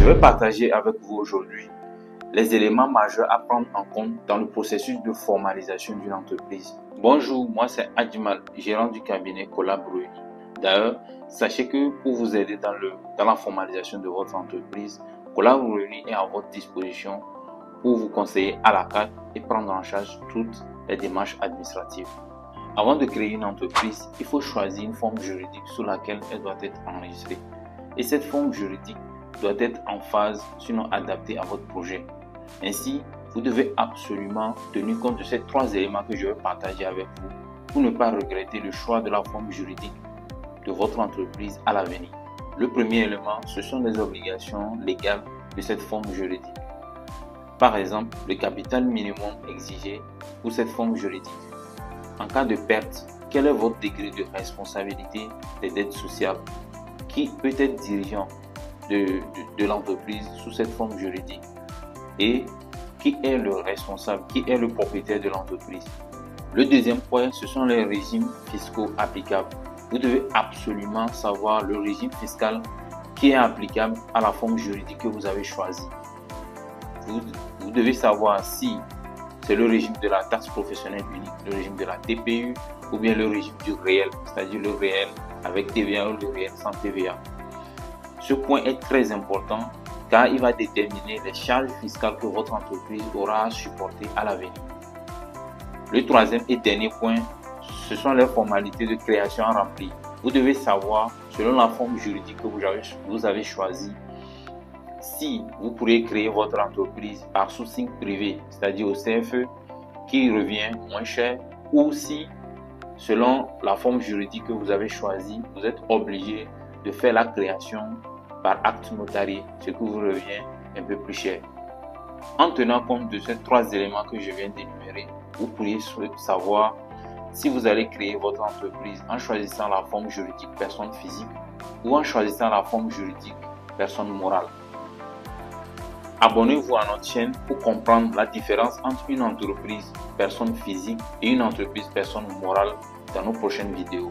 Je vais partager avec vous aujourd'hui les éléments majeurs à prendre en compte dans le processus de formalisation d'une entreprise. Bonjour, moi c'est Adjimal, gérant du cabinet Collab Reweny. D'ailleurs, sachez que pour vous aider dans la formalisation de votre entreprise, Collab Reweny est à votre disposition pour vous conseiller à la carte et prendre en charge toutes les démarches administratives. Avant de créer une entreprise, il faut choisir une forme juridique sous laquelle elle doit être enregistrée. Et cette forme juridique doit être en phase, sinon adaptée à votre projet. Ainsi, vous devez absolument tenir compte de ces trois éléments que je vais partager avec vous pour ne pas regretter le choix de la forme juridique de votre entreprise à l'avenir. Le premier élément, ce sont les obligations légales de cette forme juridique. Par exemple, le capital minimum exigé pour cette forme juridique. En cas de perte, quel est votre degré de responsabilité des dettes sociales? Qui peut être dirigeant de l'entreprise sous cette forme juridique? Et qui est le responsable, qui est le propriétaire de l'entreprise? Le deuxième point, ce sont les régimes fiscaux applicables. Vous devez absolument savoir le régime fiscal qui est applicable à la forme juridique que vous avez choisie. Vous devez savoir si c'est le régime de la taxe professionnelle unique, le régime de la TPU ou bien le régime du réel, c'est-à-dire le réel avec TVA ou le réel sans TVA. Ce point est très important car il va déterminer les charges fiscales que votre entreprise aura à supporter à l'avenir. Le troisième et dernier point, ce sont les formalités de création à remplir. Vous devez savoir, selon la forme juridique que vous avez choisie, si vous pourrez créer votre entreprise par sourcing privé, c'est-à-dire au CFE, qui revient moins cher, ou si, selon la forme juridique que vous avez choisie, vous êtes obligé de faire la création par acte notarié, ce qui vous revient un peu plus cher. En tenant compte de ces trois éléments que je viens d'énumérer, vous pourriez savoir si vous allez créer votre entreprise en choisissant la forme juridique personne physique ou en choisissant la forme juridique personne morale. Abonnez-vous à notre chaîne pour comprendre la différence entre une entreprise personne physique et une entreprise personne morale dans nos prochaines vidéos.